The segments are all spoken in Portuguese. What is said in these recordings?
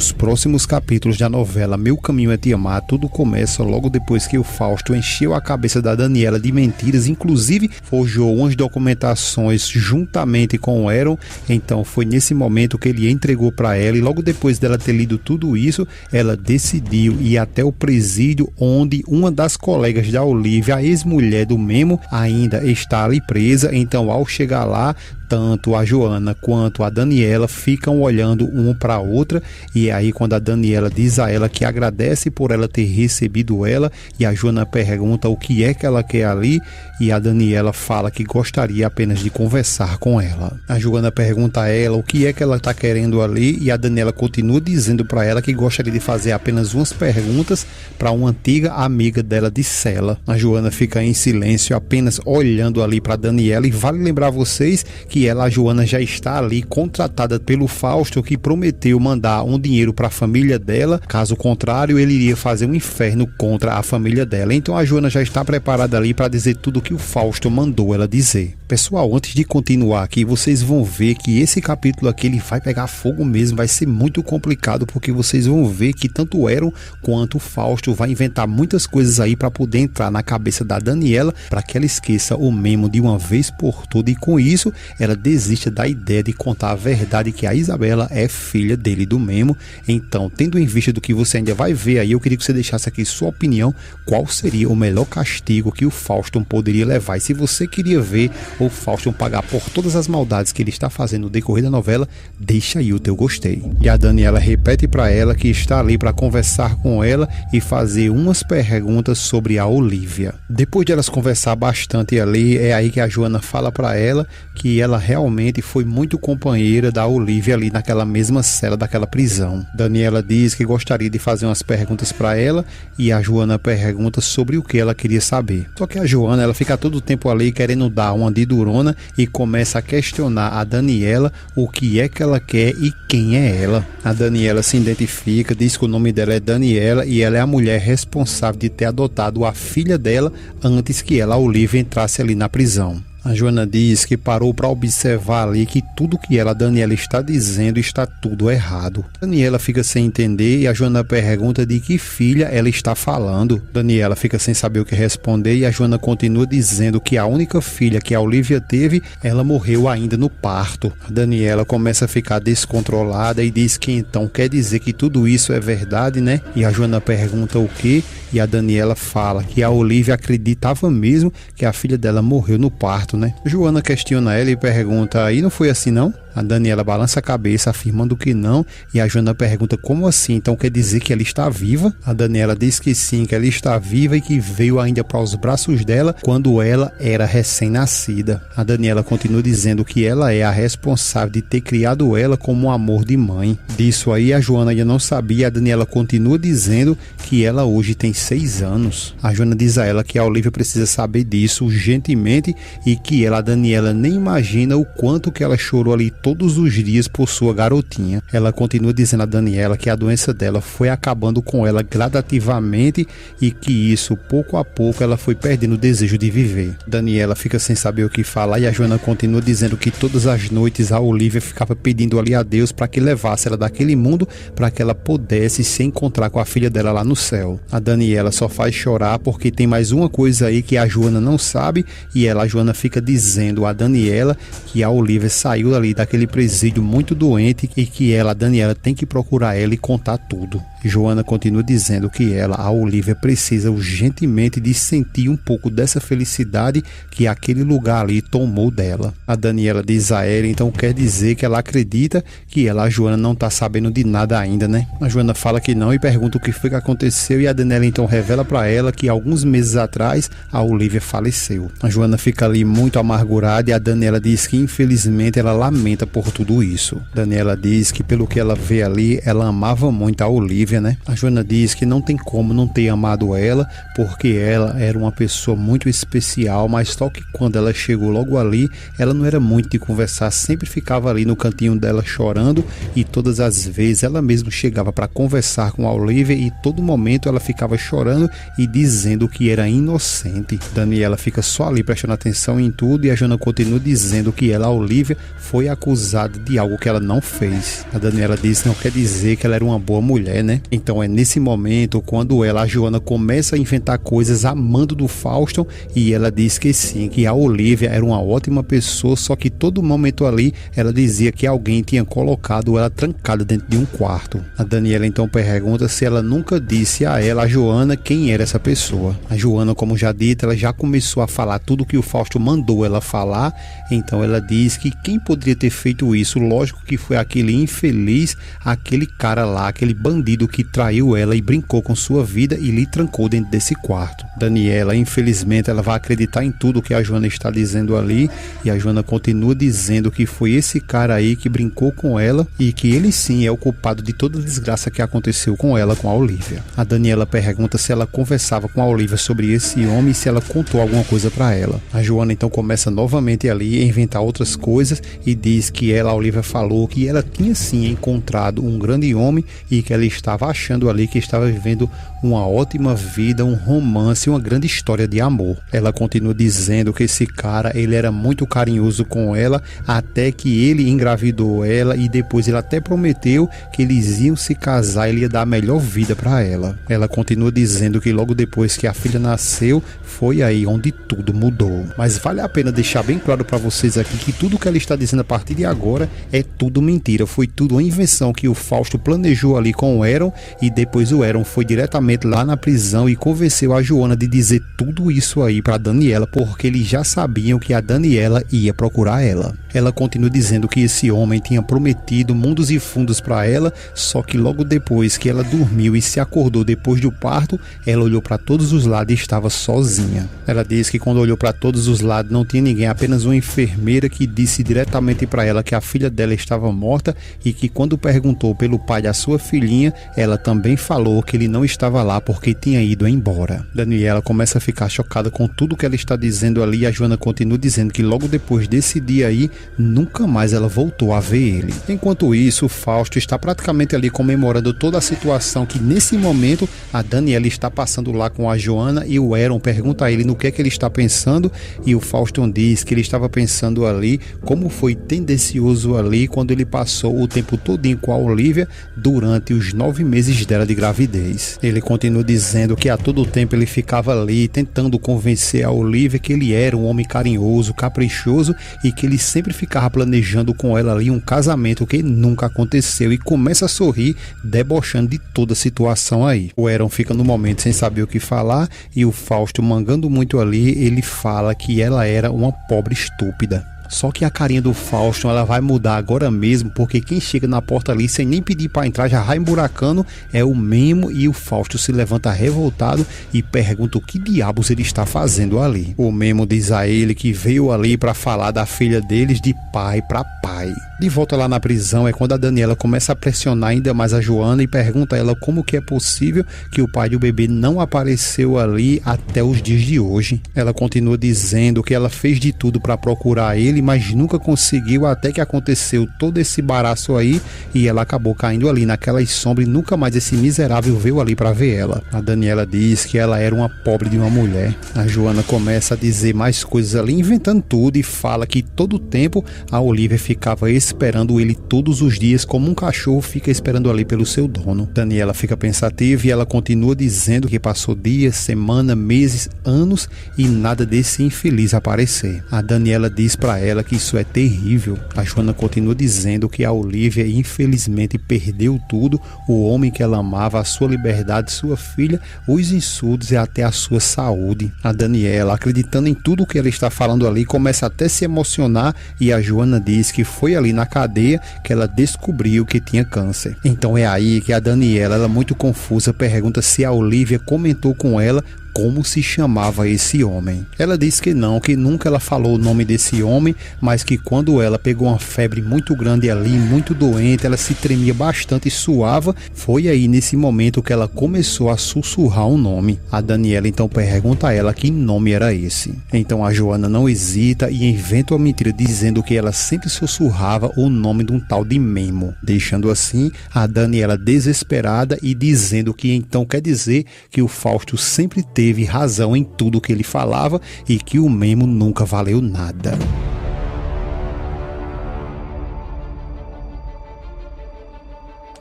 Nos próximos capítulos da novela Meu Caminho é Te Amar, tudo começa logo depois que o Fausto encheu a cabeça da Daniela de mentiras, inclusive forjou umas documentações juntamente com o Eron. Então foi nesse momento que ele entregou para ela, e logo depois dela ter lido tudo isso, ela decidiu ir até o presídio onde uma das colegas da Olivia, a ex-mulher do Memo, ainda está ali presa. Então ao chegar lá, tanto a Joana quanto a Daniela ficam olhando uma para a outra, e é aí quando a Daniela diz a ela que agradece por ela ter recebido ela, e a Joana pergunta o que é que ela quer ali, e a Daniela fala que gostaria apenas de conversar com ela. A Joana pergunta a ela o que é que ela está querendo ali, e a Daniela continua dizendo para ela que gostaria de fazer apenas umas perguntas para uma antiga amiga dela de cela. A Joana fica em silêncio, apenas olhando ali para Daniela, e vale lembrar vocês que a Joana já está ali contratada pelo Fausto, que prometeu mandar um dinheiro para a família dela, caso contrário ele iria fazer um inferno contra a família dela. Então a Joana já está preparada ali para dizer tudo o que o Fausto mandou ela dizer. Pessoal, antes de continuar aqui, vocês vão ver que esse capítulo aqui ele vai pegar fogo mesmo, vai ser muito complicado, porque vocês vão ver que tanto o Eron quanto o Fausto vai inventar muitas coisas aí para poder entrar na cabeça da Daniela, para que ela esqueça o Memo de uma vez por todas, e com isso ela desiste da ideia de contar a verdade, que a Isabela é filha dele, do Memo. Então, tendo em vista do que você ainda vai ver aí, eu queria que você deixasse aqui sua opinião, qual seria o melhor castigo que o Fausto poderia levar. E se você queria ver o Fausto pagar por todas as maldades que ele está fazendo no decorrer da novela, deixa aí o teu gostei. E a Daniela repete para ela que está ali para conversar com ela e fazer umas perguntas sobre a Olivia. Depois de elas conversar bastante ali, é aí que a Joana fala para ela que ela realmente foi muito companheira da Olivia ali naquela mesma cela daquela prisão. Daniela diz que gostaria de fazer umas perguntas para ela, e a Joana pergunta sobre o que ela queria saber. Só que a Joana, ela fica todo o tempo ali querendo dar uma de durona e começa a questionar a Daniela o que é que ela quer e quem é ela. A Daniela se identifica, diz que o nome dela é Daniela e ela é a mulher responsável de ter adotado a filha dela antes que ela, a Olivia, entrasse ali na prisão. A Joana diz que parou para observar ali que tudo que ela, Daniela, está dizendo está tudo errado. Daniela fica sem entender e a Joana pergunta de que filha ela está falando. Daniela fica sem saber o que responder e a Joana continua dizendo que a única filha que a Olivia teve, ela morreu ainda no parto. A Daniela começa a ficar descontrolada e diz que então quer dizer que tudo isso é verdade, né? E a Joana pergunta o quê? E a Daniela fala que a Olivia acreditava mesmo que a filha dela morreu no parto, né? Joana questiona ela e pergunta, e não foi assim não? A Daniela balança a cabeça afirmando que não, e a Joana pergunta como assim, então quer dizer que ela está viva? A Daniela diz que sim, que ela está viva e que veio ainda para os braços dela quando ela era recém-nascida. A Daniela continua dizendo que ela é a responsável de ter criado ela como um amor de mãe. Disso aí a Joana ainda não sabia. A Daniela continua dizendo que ela hoje tem 6 anos. A Joana diz a ela que a Olivia precisa saber disso urgentemente e que ela, a Daniela, nem imagina o quanto que ela chorou ali todos os dias por sua garotinha. Ela continua dizendo a Daniela que a doença dela foi acabando com ela gradativamente e que isso, pouco a pouco, ela foi perdendo o desejo de viver. Daniela fica sem saber o que falar e a Joana continua dizendo que todas as noites a Olivia ficava pedindo ali a Deus para que levasse ela daquele mundo para que ela pudesse se encontrar com a filha dela lá no céu. A Daniela só faz chorar porque tem mais uma coisa aí que a Joana não sabe, e ela, a Joana, fica dizendo a Daniela que a Olivia saiu ali daquele presídio muito doente e que ela, a Daniela, tem que procurar ela e contar tudo. Joana continua dizendo que ela, a Olivia, precisa urgentemente de sentir um pouco dessa felicidade que aquele lugar ali tomou dela. A Daniela diz a ela, então quer dizer que ela acredita que ela, a Joana, não está sabendo de nada ainda, né? A Joana fala que não e pergunta o que foi que aconteceu, e a Daniela então revela para ela que alguns meses atrás a Olivia faleceu. A Joana fica ali muito amargurada e a Daniela diz que infelizmente ela lamenta por tudo isso. Daniela diz que pelo que ela vê ali, ela amava muito a Olivia Olivia, né? A Joana diz que não tem como não ter amado ela, porque ela era uma pessoa muito especial, mas só que quando ela chegou logo ali, ela não era muito de conversar, sempre ficava ali no cantinho dela chorando, e todas as vezes ela mesma chegava para conversar com a Olivia e todo momento ela ficava chorando e dizendo que era inocente. Daniela fica só ali prestando atenção em tudo, e a Joana continua dizendo que ela, a Olivia, foi acusada de algo que ela não fez. A Daniela diz que não quer dizer que ela era uma boa mulher, né? Então é nesse momento quando ela, a Joana, começa a inventar coisas amando do Fausto, e ela diz que sim, que a Olivia era uma ótima pessoa, só que todo momento ali ela dizia que alguém tinha colocado ela trancada dentro de um quarto. A Daniela então pergunta se ela nunca disse a ela, a Joana, quem era essa pessoa. A Joana, como já dito, ela já começou a falar tudo que o Fausto mandou ela falar, então ela diz que quem poderia ter feito isso, lógico que foi aquele infeliz, aquele cara lá, aquele bandido que traiu ela e brincou com sua vida e lhe trancou dentro desse quarto. Daniela, infelizmente, ela vai acreditar em tudo que a Joana está dizendo ali, e a Joana continua dizendo que foi esse cara aí que brincou com ela e que ele sim é o culpado de toda a desgraça que aconteceu com ela, com a Olivia. A Daniela pergunta se ela conversava com a Olivia sobre esse homem e se ela contou alguma coisa para ela. A Joana então começa novamente ali a inventar outras coisas e diz que ela, a Olivia, falou que ela tinha sim encontrado um grande homem e que ela estava achando ali que estava vivendo uma ótima vida, um romance, uma grande história de amor. Ela continua dizendo que esse cara, ele era muito carinhoso com ela, até que ele engravidou ela e depois ele até prometeu que eles iam se casar, ele ia dar a melhor vida para ela. Ela continua dizendo que logo depois que a filha nasceu, foi aí onde tudo mudou. Mas vale a pena deixar bem claro para vocês aqui que tudo que ela está dizendo a partir de agora é tudo mentira, foi tudo uma invenção que o Fausto planejou ali com o Eron, e depois o Eron foi diretamente lá na prisão e convenceu a Joana de dizer tudo isso aí para Daniela, porque eles já sabiam que a Daniela ia procurar ela. Ela continua dizendo que esse homem tinha prometido mundos e fundos para ela, só que logo depois que ela dormiu e se acordou depois do parto, ela olhou para todos os lados e estava sozinha. Ela diz que quando olhou para todos os lados não tinha ninguém, apenas uma enfermeira que disse diretamente para ela que a filha dela estava morta, e que quando perguntou pelo pai da sua filhinha, ela também falou que ele não estava lá porque tinha ido embora. Daniela começa a ficar chocada com tudo que ela está dizendo ali, e a Joana continua dizendo que logo depois desse dia aí, nunca mais ela voltou a ver ele. Enquanto isso, o Fausto está praticamente ali comemorando toda a situação que nesse momento a Daniela está passando lá com a Joana, e o Eron pergunta a ele no que é que ele está pensando, e o Fausto diz que ele estava pensando ali como foi tendencioso ali quando ele passou o tempo todinho com a Olivia durante os 9 meses dela de gravidez. Ele continua dizendo que a todo tempo ele ficava ali tentando convencer a Olivia que ele era um homem carinhoso, caprichoso, e que ele sempre ficava planejando com ela ali um casamento que nunca aconteceu, e começa a sorrir, debochando de toda a situação aí. O Eron fica no momento sem saber o que falar, e o Fausto, mangando muito ali, ele fala que ela era uma pobre estúpida. Só que a carinha do Fausto, ela vai mudar agora mesmo, porque quem chega na porta ali sem nem pedir para entrar já vai emburacando é o Memo, e o Fausto se levanta revoltado e pergunta o que diabos ele está fazendo ali. O Memo diz a ele que veio ali para falar da filha deles de pai para pai. De volta lá na prisão é quando a Daniela começa a pressionar ainda mais a Joana e pergunta a ela como que é possível que o pai do bebê não apareceu ali até os dias de hoje. Ela continua dizendo que ela fez de tudo para procurar ele, mas nunca conseguiu, até que aconteceu todo esse embaraço aí e ela acabou caindo ali naquelas sombras e nunca mais esse miserável veio ali para ver ela. A Daniela diz que ela era uma pobre de uma mulher. A Joana começa a dizer mais coisas ali, inventando tudo, e fala que todo o tempo a Olivia ficava esperando ele todos os dias, como um cachorro fica esperando ali pelo seu dono. Daniela fica pensativa e ela continua dizendo que passou dias, semanas, meses, anos e nada desse infeliz aparecer. A Daniela diz para ela que isso é terrível. A Joana continua dizendo que a Olivia infelizmente perdeu tudo, o homem que ela amava, a sua liberdade, sua filha, os insultos e até a sua saúde. A Daniela, acreditando em tudo que ela está falando ali, começa até a se emocionar, e a Joana diz que foi ali na cadeia que ela descobriu que tinha câncer. Então é aí que a Daniela, ela muito confusa, pergunta se a Olivia comentou com ela como se chamava esse homem. Ela diz que não, que nunca ela falou o nome desse homem, mas que quando ela pegou uma febre muito grande ali, muito doente, ela se tremia bastante e suava, foi aí nesse momento que ela começou a sussurrar um nome. A Daniela então pergunta a ela que nome era esse. Então a Joana não hesita e inventa uma mentira dizendo que ela sempre sussurrava o nome de um tal de Memo, deixando assim a Daniela desesperada e dizendo que então quer dizer que o Fausto sempre teve razão em tudo que ele falava e que o Memo nunca valeu nada.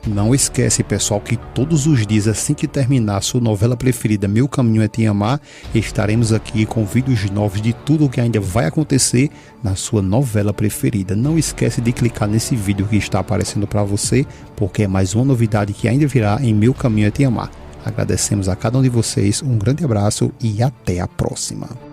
Não esquece, pessoal, que todos os dias, assim que terminar a sua novela preferida Meu Caminho é Te Amar, estaremos aqui com vídeos novos de tudo o que ainda vai acontecer na sua novela preferida. Não esquece de clicar nesse vídeo que está aparecendo para você, porque é mais uma novidade que ainda virá em Meu Caminho é Te Amar. Agradecemos a cada um de vocês, um grande abraço e até a próxima.